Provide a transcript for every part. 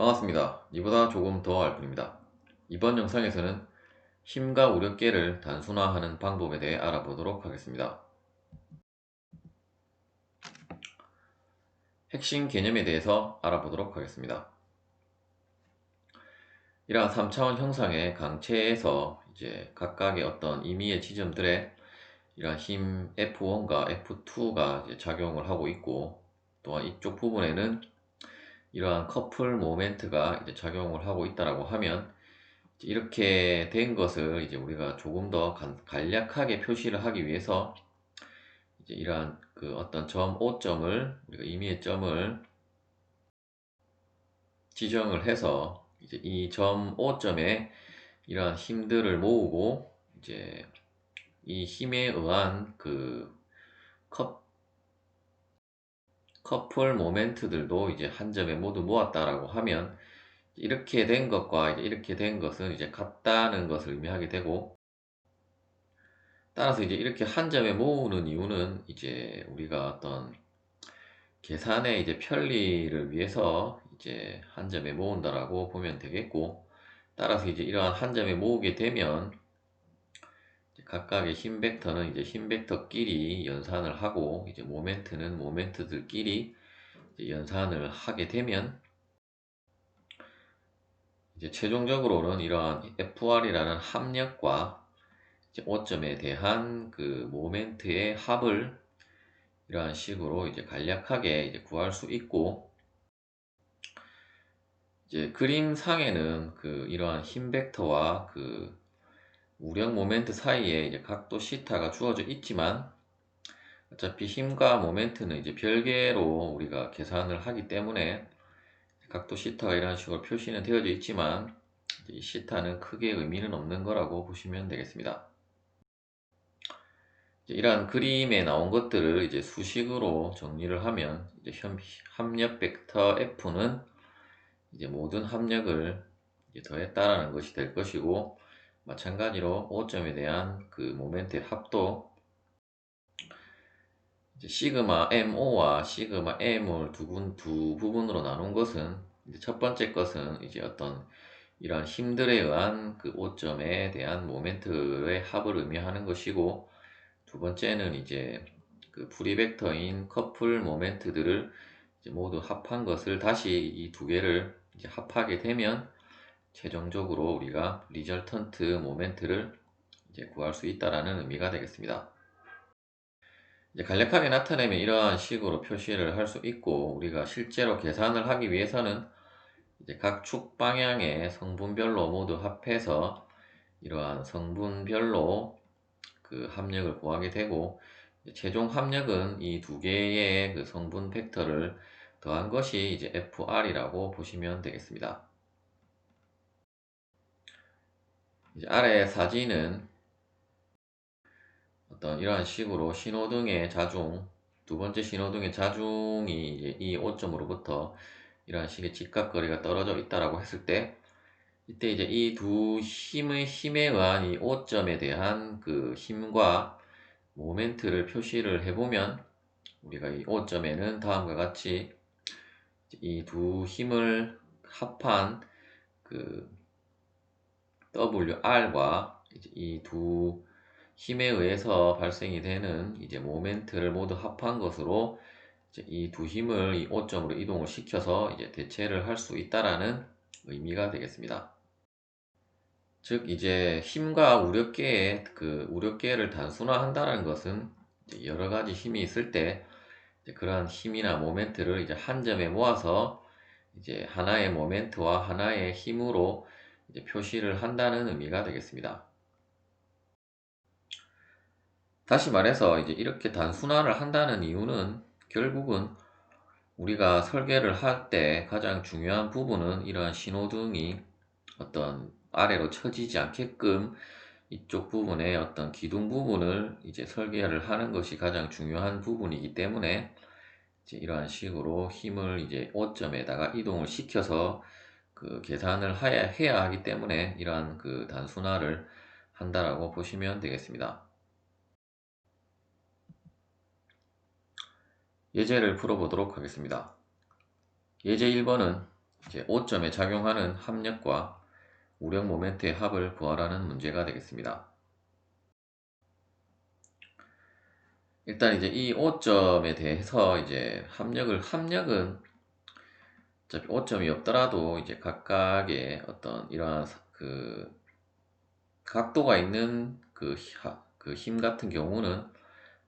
반갑습니다. 이보다 조금 더 알 뿐입니다. 이번 영상에서는 힘과 우력계를 단순화하는 방법에 대해 알아보도록 하겠습니다. 핵심 개념에 대해서 알아보도록 하겠습니다. 이러한 3차원 형상의 강체에서 이제 각각의 어떤 임의의 지점들에 이러한 힘 F1과 F2가 작용을 하고 있고, 또한 이쪽 부분에는 이러한 커플 모멘트가 작용을 하고 있다고 하면, 이렇게 된 것을 이제 우리가 조금 더 간략하게 표시를 하기 위해서 이제 이러한 그 어떤 점 O점을 우리가 임의의 점을 지정을 해서 이제 이 점 O점에 이러한 힘들을 모으고, 이제 이 힘에 의한 그 커플 모멘트들도 이제 한 점에 모두 모았다라고 하면, 이렇게 된 것과 이렇게 된 것은 이제 같다는 것을 의미하게 되고, 따라서 이제 이렇게 한 점에 모으는 이유는 이제 우리가 어떤 계산의 이제 편리를 위해서 이제 한 점에 모은다라고 보면 되겠고, 따라서 이제 이러한 한 점에 모으게 되면 이제 각각의 힘 벡터는 이제 힘 벡터끼리 연산을 하고, 이제 모멘트는 모멘트들끼리 이제 연산을 하게 되면, 이제 최종적으로는 이러한 FR이라는 합력과 이제 O점에 대한 그 모멘트의 합을 이러한 식으로 이제 간략하게 이제 구할 수 있고, 이제 그림상에는 그 이러한 힘 벡터와 그 우력 모멘트 사이에 이제 각도 시타가 주어져 있지만, 어차피 힘과 모멘트는 이제 별개로 우리가 계산을 하기 때문에 각도 시타가 이런 식으로 표시는 되어져 있지만, 이 시타는 크게 의미는 없는 거라고 보시면 되겠습니다. 이러한 그림에 나온 것들을 이제 수식으로 정리를 하면, 이제 합력 벡터 F는 이제 모든 합력을 이제 더했다라는 것이 될 것이고, 마찬가지로 O점에 대한 그 모멘트의 합도 이제 시그마 MO와 시그마 M을 두 부분으로 나눈 것은, 이제 첫 번째 것은 이제 어떤 이러한 힘들에 의한 그 O점에 대한 모멘트의 합을 의미하는 것이고, 두 번째는 이제 그 불이벡터인 커플 모멘트들을 이제 모두 합한 것을 다시 이 두 개를 이제 합하게 되면 최종적으로 우리가 리절턴트 모멘트를 이제 구할 수 있다라는 의미가 되겠습니다. 이제 간략하게 나타내면 이러한 식으로 표시를 할 수 있고, 우리가 실제로 계산을 하기 위해서는 이제 각 축 방향의 성분별로 모두 합해서 이러한 성분별로 그 합력을 구하게 되고, 최종 합력은 이 두 개의 그 성분 벡터를 더한 것이 이제 FR이라고 보시면 되겠습니다. 이제 아래 사진은 어떤 이러한 식으로 신호등의 자중, 두 번째 신호등의 자중이 이제 이 O점으로부터 이러한 식의 직각거리가 떨어져 있다라고 했을 때, 이때 이제 이 두 힘에 의한 이 O점에 대한 그 힘과 모멘트를 표시를 해보면, 우리가 이 O점에는 다음과 같이 이 두 힘을 합한 그 WR과 이 두 힘에 의해서 발생이 되는 이제 모멘트를 모두 합한 것으로 이 두 힘을 이 O점으로 이동을 시켜서 이제 대체를 할 수 있다라는 의미가 되겠습니다. 즉 이제 힘과 우력계의 그 우력계를 단순화한다는 것은 이제 여러 가지 힘이 있을 때 그러한 힘이나 모멘트를 이제 한 점에 모아서 이제 하나의 모멘트와 하나의 힘으로 이제 표시를 한다는 의미가 되겠습니다. 다시 말해서 이제 이렇게 단순화를 한다는 이유는, 결국은 우리가 설계를 할 때 가장 중요한 부분은 이러한 신호등이 어떤 아래로 처지지 않게끔 이쪽 부분에 어떤 기둥 부분을 이제 설계를 하는 것이 가장 중요한 부분이기 때문에, 이제 이러한 식으로 힘을 이제 O점에다가 이동을 시켜서 그 계산을 해야 하기 때문에 이러한 그 단순화를 한다라고 보시면 되겠습니다. 예제를 풀어보도록 하겠습니다. 예제 1번은 이제 5점에 작용하는 합력과 우력 모멘트의 합을 구하라는 문제가 되겠습니다. 일단 이제 이 5점에 대해서 이제 합력은 어차피 5점이 없더라도 이제 각각의 어떤 이러한 그 각도가 있는 그 힘 같은 경우는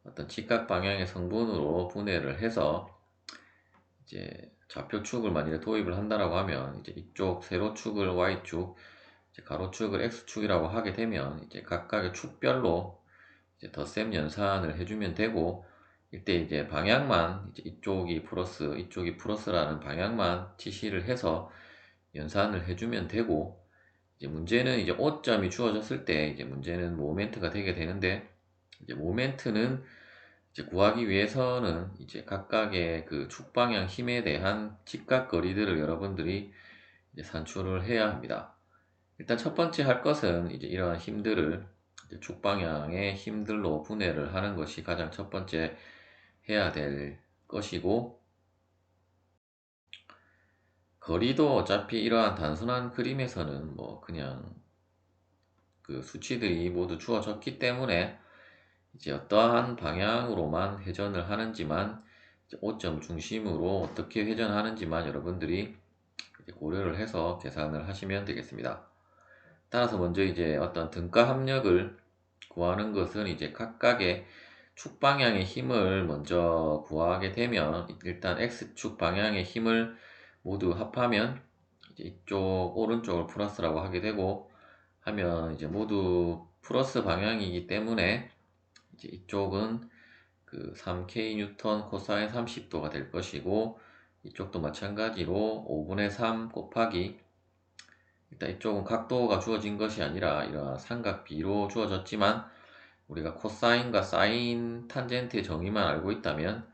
어떤 직각 방향의 성분으로 분해를 해서 이제 좌표축을 만약에 도입을 한다라고 하면 이제 이쪽 세로축을 Y축, 이제 가로축을 X축이라고 하게 되면 이제 각각의 축별로 이제 덧셈 연산을 해주면 되고, 이때 이제 방향만 이제 이쪽이 플러스 이쪽이 플러스라는 방향만 지시를 해서 연산을 해주면 되고, 이제 문제는 이제 5점이 주어졌을 때 이제 문제는 모멘트가 되게 되는데, 이제 모멘트는 이제 구하기 위해서는 이제 각각의 그 축방향 힘에 대한 직각 거리들을 여러분들이 이제 산출을 해야 합니다. 일단 첫 번째 할 것은 이제 이러한 힘들을 이제 축방향의 힘들로 분해를 하는 것이 가장 첫 번째 해야 될 것이고, 거리도 어차피 이러한 단순한 그림에서는 뭐 그냥 그 수치들이 모두 주어졌기 때문에 이제 어떠한 방향으로만 회전을 하는지만, 이제 5점 중심으로 어떻게 회전하는지만 여러분들이 이제 고려를 해서 계산을 하시면 되겠습니다. 따라서 먼저 이제 어떤 등가 합력을 구하는 것은 이제 각각의 축 방향의 힘을 먼저 구하게 되면, 일단 X축 방향의 힘을 모두 합하면 이제 이쪽 오른쪽을 플러스라고 하게 되고, 하면 이제 모두 플러스 방향이기 때문에 이제 이쪽은 그 3K 뉴턴 코사인 30도가 될 것이고, 이쪽도 마찬가지로 5분의 3 곱하기, 일단 이쪽은 각도가 주어진 것이 아니라 이런 삼각비로 주어졌지만, 우리가 코사인과 사인 탄젠트의 정의만 알고 있다면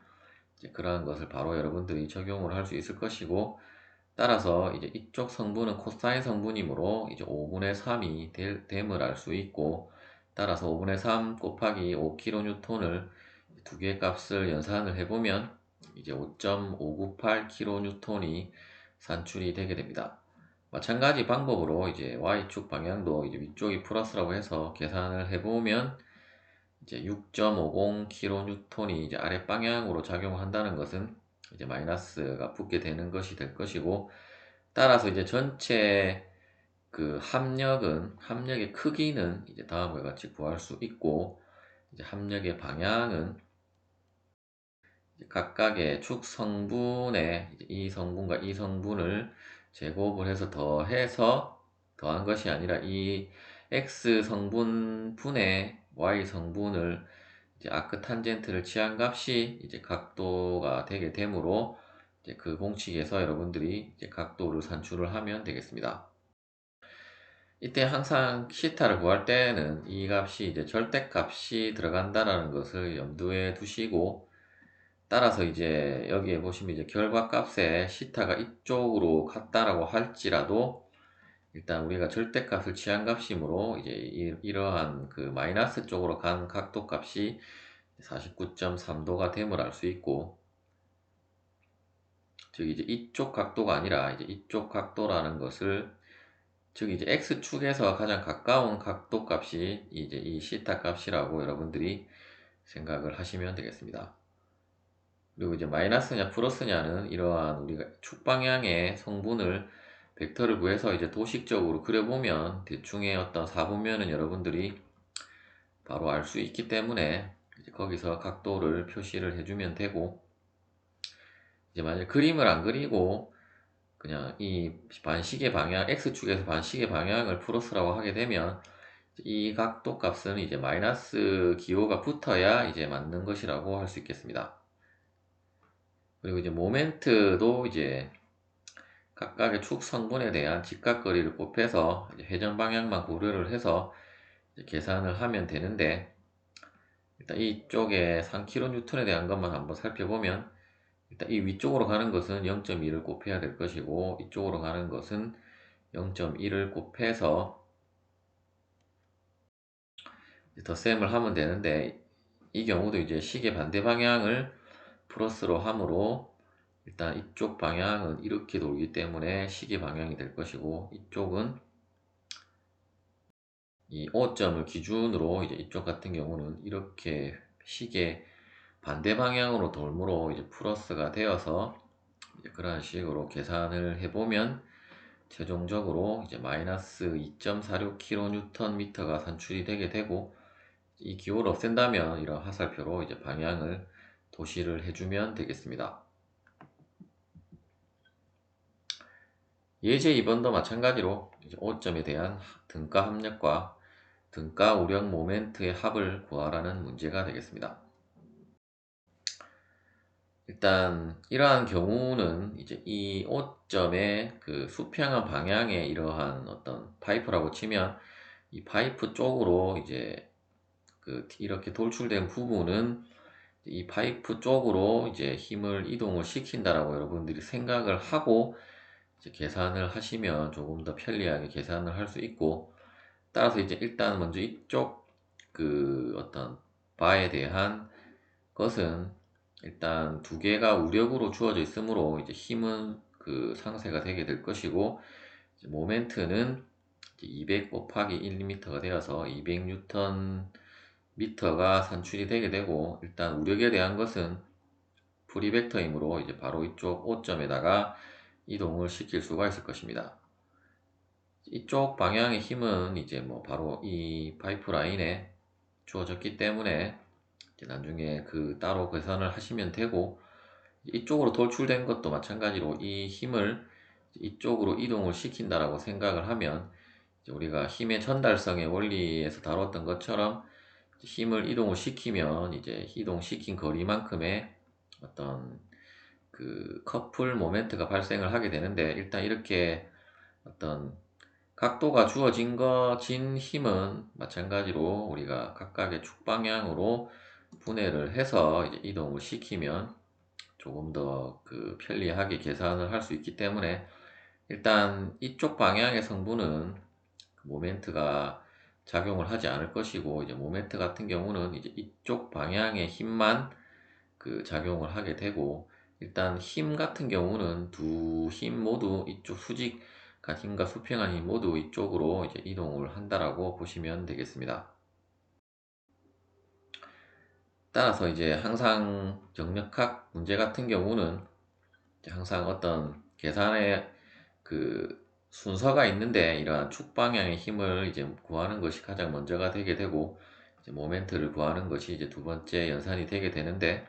이제 그러한 것을 바로 여러분들이 적용을 할 수 있을 것이고, 따라서 이제 이쪽 성분은 코사인 성분이므로 이제 5분의 3이 됨을 알 수 있고, 따라서 5분의 3 곱하기 5kN을 두 개의 값을 연산을 해보면 이제 5.598kN이 산출이 되게 됩니다. 마찬가지 방법으로 이제 Y축 방향도 이제 위쪽이 플러스라고 해서 계산을 해보면 이제 6.50kN이 이제 아래 방향으로 작용한다는 것은 이제 마이너스가 붙게 되는 것이 될 것이고, 따라서 이제 전체 그 합력의 크기는 이제 다음과 같이 구할 수 있고, 이제 합력의 방향은 각각의 축 성분의 이 성분과 이 성분을 제곱을 해서 더한 것이 아니라 이 X 성분 분의 Y 성분을 이제 아크 탄젠트를 취한 값이 이제 각도가 되게 되므로 이제 그 공식에서 여러분들이 이제 각도를 산출을 하면 되겠습니다. 이때 항상 시타를 구할 때는 이 값이 이제 절대값이 들어간다라는 것을 염두에 두시고, 따라서 이제 여기에 보시면 이제 결과값에 시타가 이쪽으로 갔다라고 할지라도 일단 우리가 절대값을 취한 값이므로 이제 이러한 그 마이너스 쪽으로 간 각도 값이 49.3도가 됨을 알 수 있고, 즉 이제 이쪽 각도가 아니라 이제 이쪽 각도라는 것을, 즉 이제 x축에서 가장 가까운 각도 값이 이제 이 시타 값이라고 여러분들이 생각을 하시면 되겠습니다. 그리고 이제 마이너스냐 플러스냐는 이러한 우리가 축 방향의 성분을 벡터를 구해서 이제 도식적으로 그려보면 대충의 어떤 사분면은 여러분들이 바로 알 수 있기 때문에 이제 거기서 각도를 표시를 해주면 되고, 이제 만약 그림을 안 그리고 그냥 이 반시계 방향 x축에서 반시계 방향을 플러스라고 하게 되면 이 각도 값은 이제 마이너스 기호가 붙어야 이제 맞는 것이라고 할 수 있겠습니다. 그리고 이제 모멘트도 이제 각각의 축 성분에 대한 직각거리를 곱해서 회전 방향만 고려를 해서 계산을 하면 되는데, 일단 이쪽에 3kN에 대한 것만 한번 살펴보면, 일단 이 위쪽으로 가는 것은 0.2를 곱해야 될 것이고, 이쪽으로 가는 것은 0.1을 곱해서 덧셈을 하면 되는데, 이 경우도 이제 시계 반대 방향을 플러스로 함으로 일단 이쪽 방향은 이렇게 돌기 때문에 시계 방향이 될 것이고, 이쪽은 이 O점을 기준으로 이제 이쪽 같은 경우는 이렇게 시계 반대 방향으로 돌므로 이제 플러스가 되어서 이제 그런 식으로 계산을 해보면 최종적으로 이제 마이너스 2.46kNm가 산출이 되게 되고, 이 기호를 없앤다면 이런 화살표로 이제 방향을 도시를 해주면 되겠습니다. 예제 2번도 마찬가지로 이제 O점에 대한 등가 합력과 등가 우력 모멘트의 합을 구하라는 문제가 되겠습니다. 일단 이러한 경우는 이제 이 O점의 그 수평한 방향의 이러한 어떤 파이프라고 치면, 이 파이프 쪽으로 이제 이렇게 돌출된 부분은 이 파이프 쪽으로 이제 힘을 이동을 시킨다라고 여러분들이 생각을 하고 이제 계산을 하시면 조금 더 편리하게 계산을 할 수 있고, 따라서 이제 일단 먼저 이쪽 어떤 바에 대한 것은 일단 두 개가 우력으로 주어져 있으므로 이제 힘은 상쇄가 되게 될 것이고, 이제 모멘트는 200 곱하기 1m가 되어서 200Nm 가 산출이 되게 되고, 일단 우력에 대한 것은 프리벡터이므로 이제 바로 이쪽 O점에다가 이동을 시킬 수가 있을 것입니다. 이쪽 방향의 힘은 이제 뭐 바로 이 파이프 라인에 주어졌기 때문에 이제 나중에 따로 계산을 하시면 되고, 이쪽으로 돌출된 것도 마찬가지로 이 힘을 이쪽으로 이동을 시킨다라고 생각을 하면, 이제 우리가 힘의 전달성의 원리에서 다뤘던 것처럼 힘을 이동을 시키면 이제 이동시킨 거리만큼의 어떤 커플 모멘트가 발생을 하게 되는데, 일단 이렇게 어떤 각도가 진 힘은 마찬가지로 우리가 각각의 축 방향으로 분해를 해서 이제 이동을 시키면 조금 더 편리하게 계산을 할 수 있기 때문에, 일단 이쪽 방향의 성분은 모멘트가 작용을 하지 않을 것이고, 이제 모멘트 같은 경우는 이제 이쪽 방향의 힘만 작용을 하게 되고, 일단 힘 같은 경우는 두 힘 모두 이쪽 수직한 힘과 수평한 힘 모두 이쪽으로 이제 이동을 한다라고 보시면 되겠습니다. 따라서 이제 항상 정력학 문제 같은 경우는 이제 항상 어떤 계산의 순서가 있는데, 이러한 축 방향의 힘을 이제 구하는 것이 가장 먼저가 되게 되고, 이제 모멘트를 구하는 것이 이제 두 번째 연산이 되게 되는데,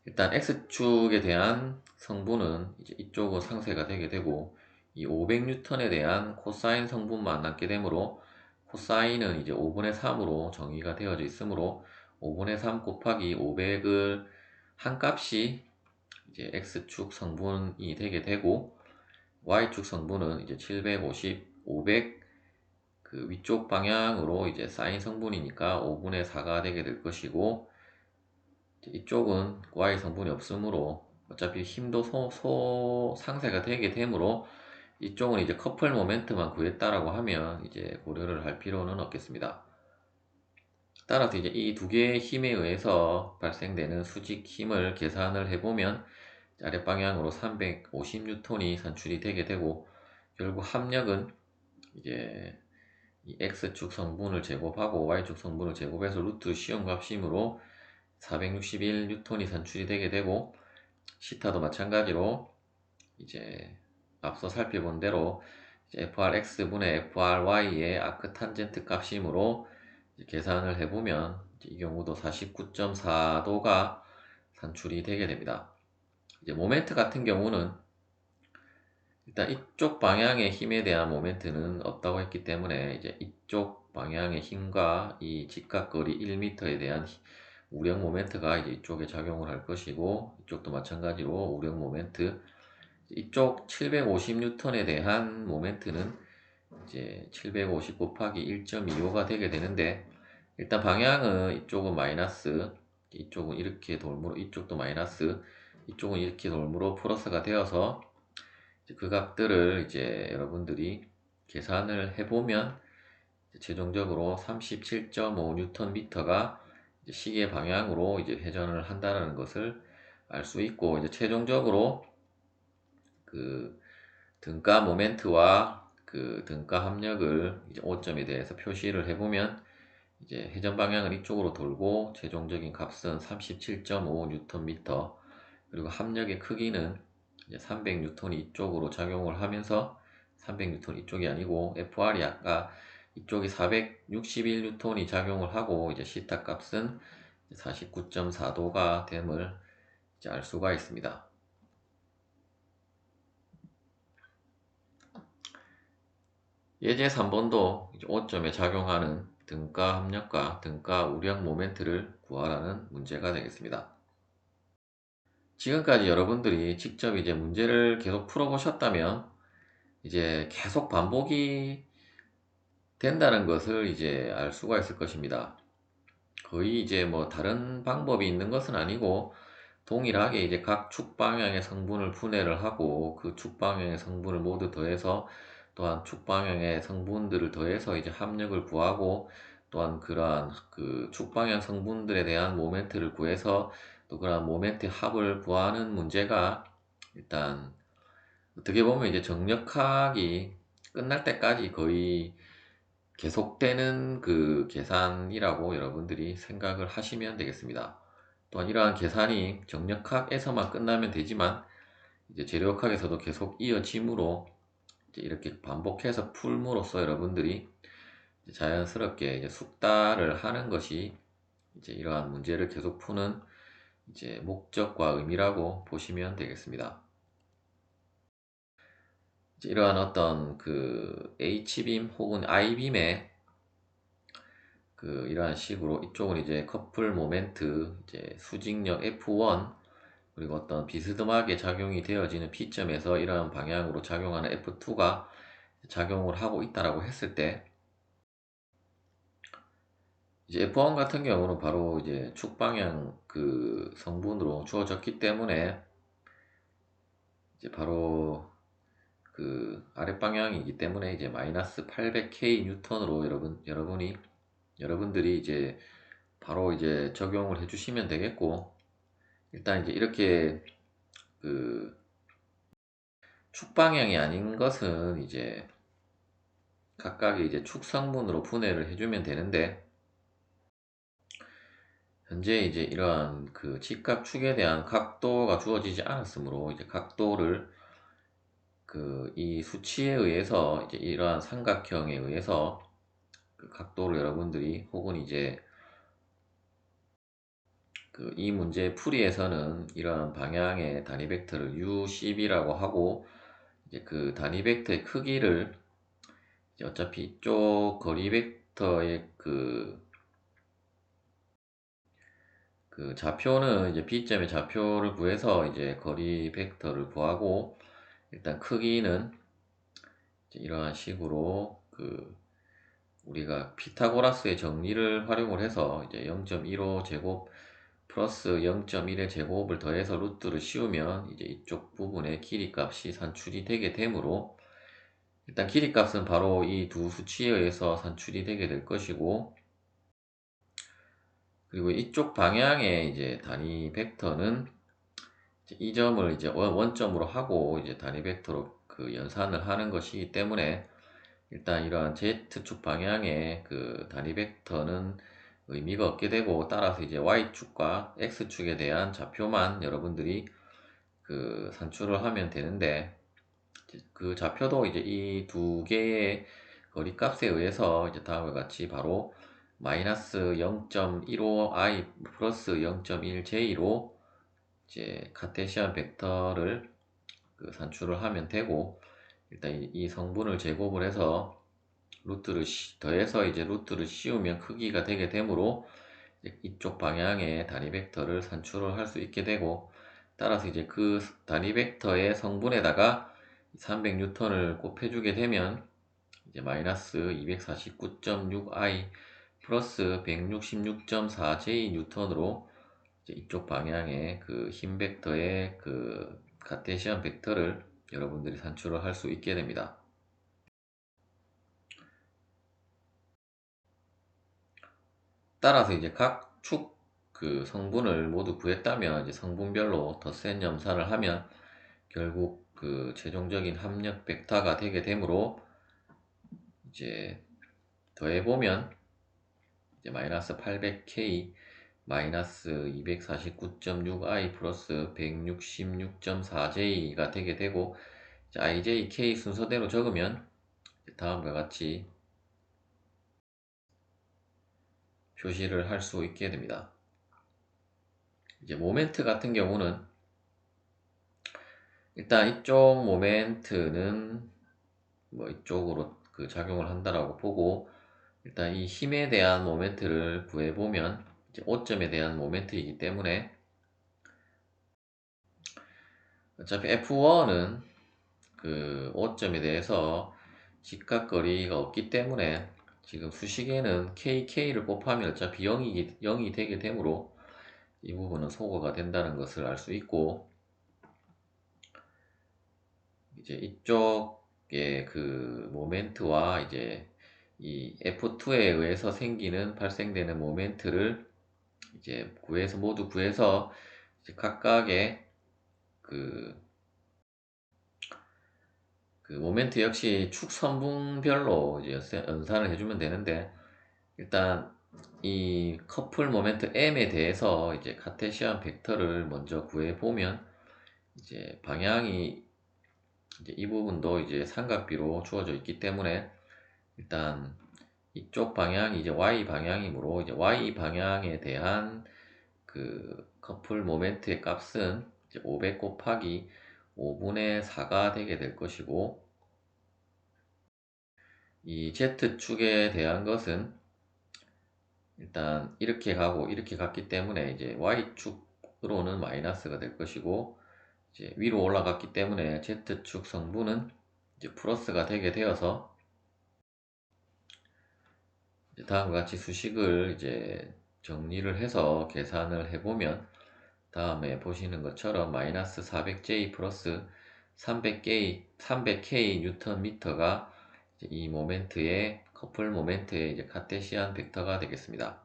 일단 X축에 대한 성분은 이제 이쪽은 상쇄가 되게 되고, 이 500N에 대한 코사인 성분만 남게 되므로, 코사인은 이제 5분의 3으로 정의가 되어져 있으므로 5분의 3 곱하기 500을 한 값이 이제 X축 성분이 되게 되고, Y축 성분은 이제 750, 500 위쪽 방향으로 이제 사인 성분이니까 5분의 4가 되게 될 것이고, 이쪽은 Y 성분이 없으므로 어차피 힘도 상쇄가 되게 되므로 이쪽은 이제 커플 모멘트만 구했다라고 하면 이제 고려를 할 필요는 없겠습니다. 따라서 이제 이 두 개의 힘에 의해서 발생되는 수직 힘을 계산을 해보면 아랫방향으로 350N이 산출이 되게 되고, 결국 합력은 이제 이 X축 성분을 제곱하고 Y축 성분을 제곱해서 루트 시험값이므로 461N이 산출이 되게 되고, 시타도 마찬가지로 이제 앞서 살펴본 대로 FRX분의 FRY의 아크 탄젠트 값이므로 계산을 해보면 이 경우도 49.4도가 산출이 되게 됩니다. 이제 모멘트 같은 경우는 일단 이쪽 방향의 힘에 대한 모멘트는 없다고 했기 때문에 이제 이쪽 방향의 힘과 이 직각거리 1m에 대한 우력 모멘트가 이제 이쪽에 작용을 할 것이고, 이쪽도 마찬가지로 우력 모멘트, 이쪽 750N에 대한 모멘트는 이제 750 곱하기 1.25가 되게 되는데, 일단 방향은 이쪽은 마이너스, 이쪽은 이렇게 돌므로 이쪽도 마이너스, 이쪽은 이렇게 돌므로 플러스가 되어서 그 값들을 이제 여러분들이 계산을 해보면 최종적으로 37.5Nm가 시계 방향으로 이제 회전을 한다는 것을 알 수 있고, 이제 최종적으로 그 등가 모멘트와 그 등가 합력을 이제 오점에 대해서 표시를 해보면, 이제 회전 방향은 이쪽으로 돌고 최종적인 값은 37.5 뉴턴미터, 그리고 합력의 크기는 이제 300 뉴턴이 이쪽으로 작용을 하면서, 300 뉴턴 이쪽이 아니고 FR이 아까 이쪽이 461 뉴턴이 작용을 하고, 이제 시타 값은 49.4도가 됨을 이제 알 수가 있습니다. 예제 3번도 오점에 작용하는 등가 합력과 등가 우력 모멘트를 구하라는 문제가 되겠습니다. 지금까지 여러분들이 직접 이제 문제를 계속 풀어보셨다면, 이제 계속 반복이 된다는 것을 이제 알 수가 있을 것입니다. 거의 이제 뭐 다른 방법이 있는 것은 아니고, 동일하게 이제 각 축 방향의 성분을 분해를 하고, 그 축 방향의 성분을 모두 더해서, 또한 축 방향의 성분들을 더해서 이제 합력을 구하고, 또한 그러한 그 축 방향 성분들에 대한 모멘트를 구해서 또 그러한 모멘트 합을 구하는 문제가, 일단 어떻게 보면 이제 정력학이 끝날 때까지 거의 계속되는 그 계산이라고 여러분들이 생각을 하시면 되겠습니다. 또한 이러한 계산이 정력학에서만 끝나면 되지만, 이제 재료학에서도 계속 이어짐으로, 이제 이렇게 반복해서 풀므로써 여러분들이 이제 자연스럽게 이제 숙달을 하는 것이 이제 이러한 문제를 계속 푸는 이제 목적과 의미라고 보시면 되겠습니다. 이제 이러한 어떤 그 H빔 혹은 I빔의 그 이러한 식으로, 이쪽은 이제 커플 모멘트, 이제 수직력 F1, 그리고 어떤 비스듬하게 작용이 되어지는 P점에서 이러한 방향으로 작용하는 F2가 작용을 하고 있다라고 했을 때, 이제 F1 같은 경우는 바로 이제 축 방향 그 성분으로 주어졌기 때문에, 이제 바로 그 아랫 방향이기 때문에 이제 마이너스 800K 뉴턴으로 여러분들이 이제 바로 이제 적용을 해주시면 되겠고, 일단 이제 이렇게 그 축 방향이 아닌 것은 이제 각각의 이제 축 성분으로 분해를 해주면 되는데, 현재 이제 이러한 그 직각 축에 대한 각도가 주어지지 않았으므로, 이제 각도를 그 이 수치에 의해서, 이제 이러한 삼각형에 의해서 그 각도를 여러분들이, 혹은 이제 그 이 문제 풀이에서는 이러한 방향의 단위 벡터를 U10이라고 하고, 이제 그 단위 벡터의 크기를 이제 어차피 이쪽 거리 벡터의 그 좌표는 이제 B점의 좌표를 구해서 이제 거리 벡터를 구하고, 일단 크기는 이제 이러한 식으로 그 우리가 피타고라스의 정리를 활용을 해서 이제 0.15 제곱 플러스 0.1의 제곱을 더해서 루트를 씌우면 이제 이쪽 부분의 길이 값이 산출이 되게 되므로, 일단 길이 값은 바로 이 두 수치에 의해서 산출이 되게 될 것이고, 그리고 이쪽 방향의 이제 단위 벡터는 이제 이 점을 이제 원점으로 하고 이제 단위 벡터로 그 연산을 하는 것이기 때문에, 일단 이러한 Z축 방향의 그 단위 벡터는 의미가 없게 되고, 따라서 이제 Y축과 X축에 대한 좌표만 여러분들이 그 산출을 하면 되는데, 그 좌표도 이제 이 두 개의 거리 값에 의해서 이제 다음과 같이 바로 마이너스 0.15i 플러스 0.1j로 이제 카테시안 벡터를 그 산출을 하면 되고, 일단 이 성분을 제곱을 해서 루트를 더해서 이제 루트를 씌우면 크기가 되게 되므로, 이쪽 방향의 단위 벡터를 산출을 할 수 있게 되고, 따라서 이제 그 단위 벡터의 성분에다가 300뉴턴을 곱해주게 되면 이제 마이너스 249.6i 플러스 166.4j 뉴턴으로 이제 이쪽 방향의 그 힘 벡터의 그 카테시안 벡터를 여러분들이 산출을 할 수 있게 됩니다. 따라서 이제 각 축 그 성분을 모두 구했다면 이제 성분별로 덧셈 염산을 하면 결국 그 최종적인 합력 벡터가 되게 되므로 이제 더해보면 이제 마이너스 800K 마이너스 249.6i 플러스 166.4j가 되게 되고 이제 ij, k 순서대로 적으면 다음과 같이 표시를 할 수 있게 됩니다. 이제 모멘트 같은 경우는 일단 이쪽 모멘트는 뭐 이쪽으로 그 작용을 한다라고 보고 일단 이 힘에 대한 모멘트를 구해보면 이제 오점에 대한 모멘트이기 때문에 어차피 F1은 그 오점에 대해서 직각거리가 없기 때문에 지금 수식에는 KK를 곱하면 어차피 0이 되게 되므로 이 부분은 소거가 된다는 것을 알 수 있고 이제 이쪽의 그 모멘트와 이제 이 F2에 의해서 생기는 발생되는 모멘트를 이제 모두 구해서 이제 각각의 그 모멘트 역시 축 선분별로 이제 연산을 해주면 되는데 일단 이 커플 모멘트 M에 대해서 이제 카테시안 벡터를 먼저 구해보면 이제 방향이 이제 이 부분도 이제 삼각비로 주어져 있기 때문에 일단 이쪽 방향이 이제 Y 방향이므로 이제 Y 방향에 대한 그 커플 모멘트의 값은 이제 500 곱하기 5분의 4가 되게 될 것이고 이 Z축에 대한 것은 일단 이렇게 가고 이렇게 갔기 때문에 이제 Y축으로는 마이너스가 될 것이고 이제 위로 올라갔기 때문에 Z축 성분은 이제 플러스가 되게 되어서 이제 다음과 같이 수식을 이제 정리를 해서 계산을 해보면 다음에 보시는 것처럼 마이너스 400J 플러스 300K 뉴턴 미터가 이 모멘트의 커플 모멘트의 이제 카테시안 벡터가 되겠습니다.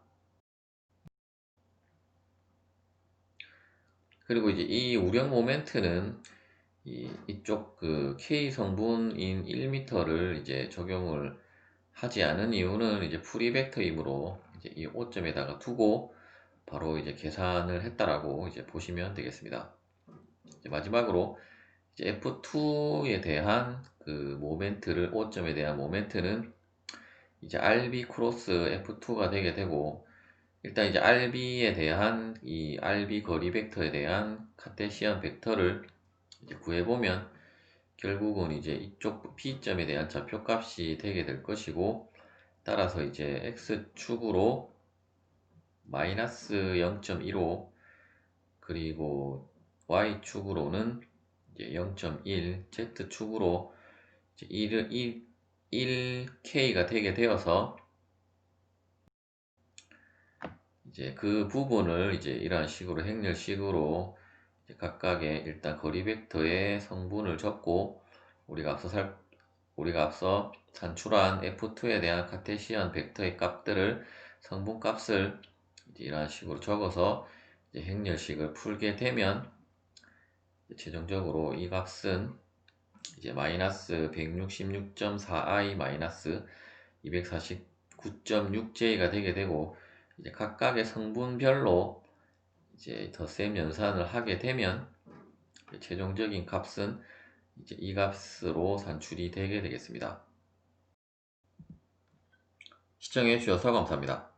그리고 이제 이 우력 모멘트는 이쪽 그 K 성분인 1m를 이제 적용을 하지 않은 이유는 이제 프리 벡터이므로 이제 이 오점에다가 두고 바로 이제 계산을 했다라고 이제 보시면 되겠습니다. 이제 마지막으로 이제 F2에 대한 그 모멘트를 오점에 대한 모멘트는 이제 RB 크로스 F2가 되게 되고 일단 이제 RB에 대한 이 RB 거리 벡터에 대한 카테시안 벡터를 이제 구해보면 결국은 이제 이쪽 B점에 대한 좌표값이 되게 될 것이고 따라서 이제 X축으로 마이너스 0.15 그리고 Y축으로는 이제 0.1 Z축으로 이제 1K가 되게 되어서 이제 그 부분을 이제 이러한 식으로 행렬식으로 이제 각각의 일단 거리 벡터의 성분을 적고 우리가 앞서 산출한 F2에 대한 카테시안 벡터의 값들을 성분 값을 이제 이러한 식으로 적어서 이제 행렬식을 풀게 되면 최종적으로 이 값은 이제 마이너스 166.4i 마이너스 249.6j가 되게 되고 이제 각각의 성분별로 이제 덧셈 연산을 하게 되면 최종적인 값은 이제 이 값으로 산출이 되게 되겠습니다. 시청해 주셔서 감사합니다.